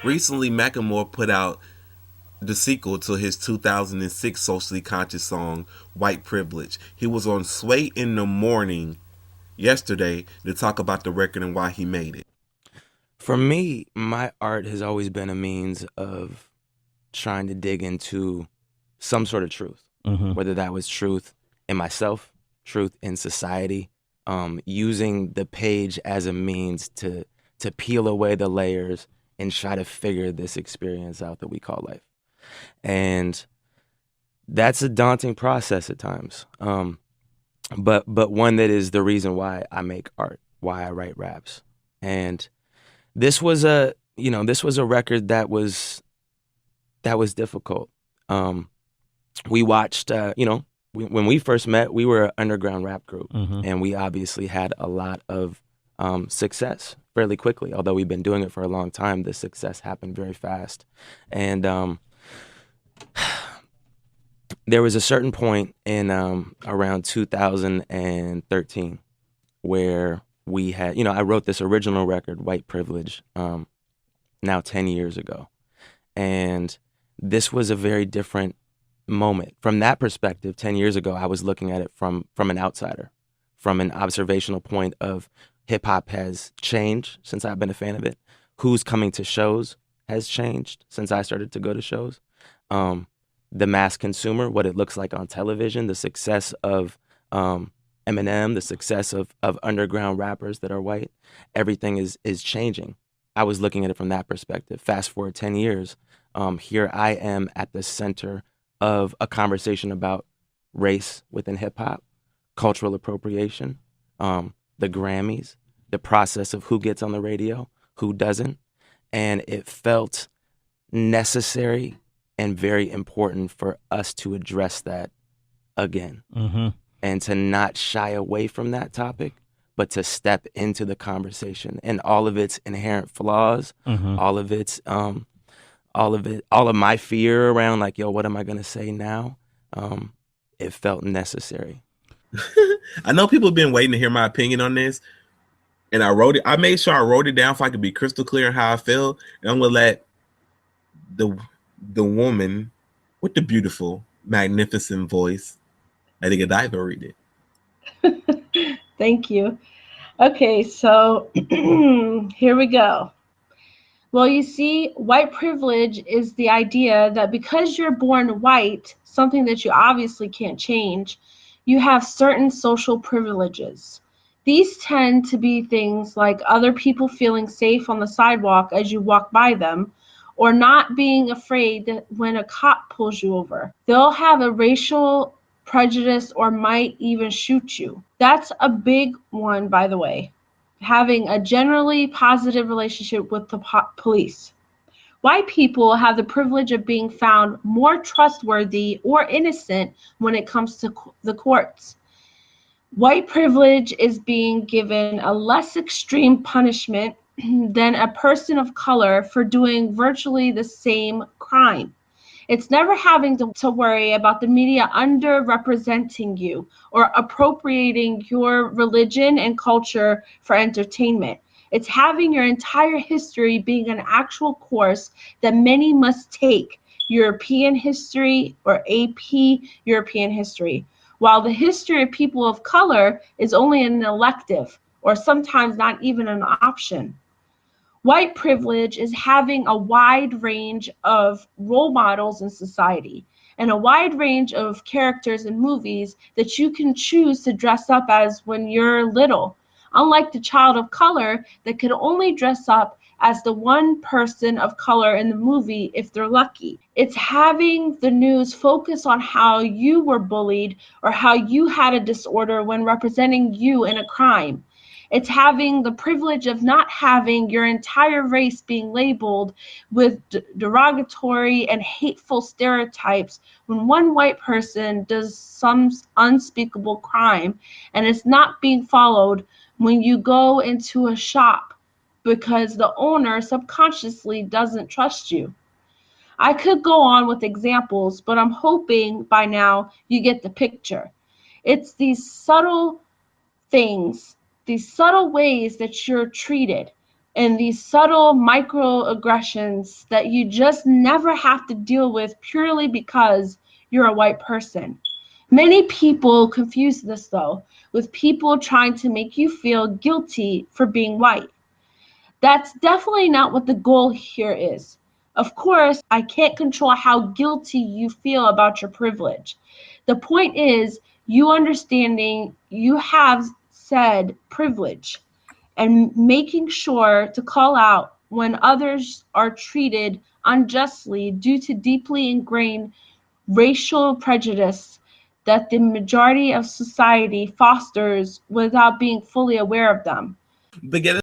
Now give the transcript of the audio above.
Recently, Macklemore put out the sequel to his 2006 socially conscious song White Privilege. He was on Sway in the Morning yesterday to talk about the record and why he made it. For me, my art has always been a means of trying to dig into some sort of truth, Mm-hmm. whether that was truth in myself, truth in society, using the page as a means to peel away the layers and try to figure this experience out that we call life. And that's a daunting process at times. But one that is the reason why I make art, why I write raps. And this was a record that was difficult. Um, we watched, when we first met, we were an underground rap group, Mm-hmm. and we obviously had a lot of success fairly quickly. Although we've been doing it for a long time, the success happened very fast, and there was a certain point in around 2013 where we had, I wrote this original record, White Privilege, now 10 years ago. And this was a very different moment. From that perspective, 10 years ago, I was looking at it from an outsider, from an observational point of hip hop has changed since I've been a fan of it. Who's coming to shows has changed since I started to go to shows. Um, the mass consumer, what it looks like on television, the success of Eminem, the success of underground rappers that are white, everything is changing. I was looking at it from that perspective. Fast forward 10 years, here I am at the center of a conversation about race within hip hop, cultural appropriation, the Grammys, the process of who gets on the radio, who doesn't. And it felt necessary and very important for us to address that again Mm-hmm. and to not shy away from that topic, but to step into the conversation and all of its inherent flaws, Mm-hmm. all of its all of my fear around like, yo, what am I gonna say now? It felt necessary. I know people have been waiting to hear my opinion on this, and I wrote it. I made sure I wrote it down so I could be crystal clear on how I feel, and I'm gonna let the the woman with the beautiful, magnificent voice, I think Godiva, read it. Thank you. Okay, so here we go. Well, you see, white privilege is the idea that because you're born white, something that you obviously can't change, you have certain social privileges. These tend to be things like other people feeling safe on the sidewalk as you walk by them, or not being afraid when a cop pulls you over. They'll have a racial prejudice or might even shoot you. That's a big one, by the way, having a generally positive relationship with the police. White people have the privilege of being found more trustworthy or innocent when it comes to the courts. White privilege is being given a less extreme punishment than a person of color for doing virtually the same crime. It's never having to worry about the media underrepresenting you or appropriating your religion and culture for entertainment. It's having your entire history being an actual course that many must take, European history or AP European history, while the history of people of color is only an elective or sometimes not even an option. White privilege is having a wide range of role models in society and a wide range of characters in movies that you can choose to dress up as when you're little, unlike the child of color that can only dress up as the one person of color in the movie if they're lucky. It's having the news focus on how you were bullied or how you had a disorder when representing you in a crime. It's having the privilege of not having your entire race being labeled with derogatory and hateful stereotypes when one white person does some unspeakable crime and it's not being followed when you go into a shop because the owner subconsciously doesn't trust you. I could go on with examples, but I'm hoping by now you get the picture. It's these subtle things, these subtle ways that you're treated, and these subtle microaggressions that you just never have to deal with purely because you're a white person. Many people confuse this, though, with people trying to make you feel guilty for being white. That's definitely not what the goal here is. Of course, I can't control how guilty you feel about your privilege. The point is you understanding you have said privilege and making sure to call out when others are treated unjustly due to deeply ingrained racial prejudice that the majority of society fosters without being fully aware of them. But get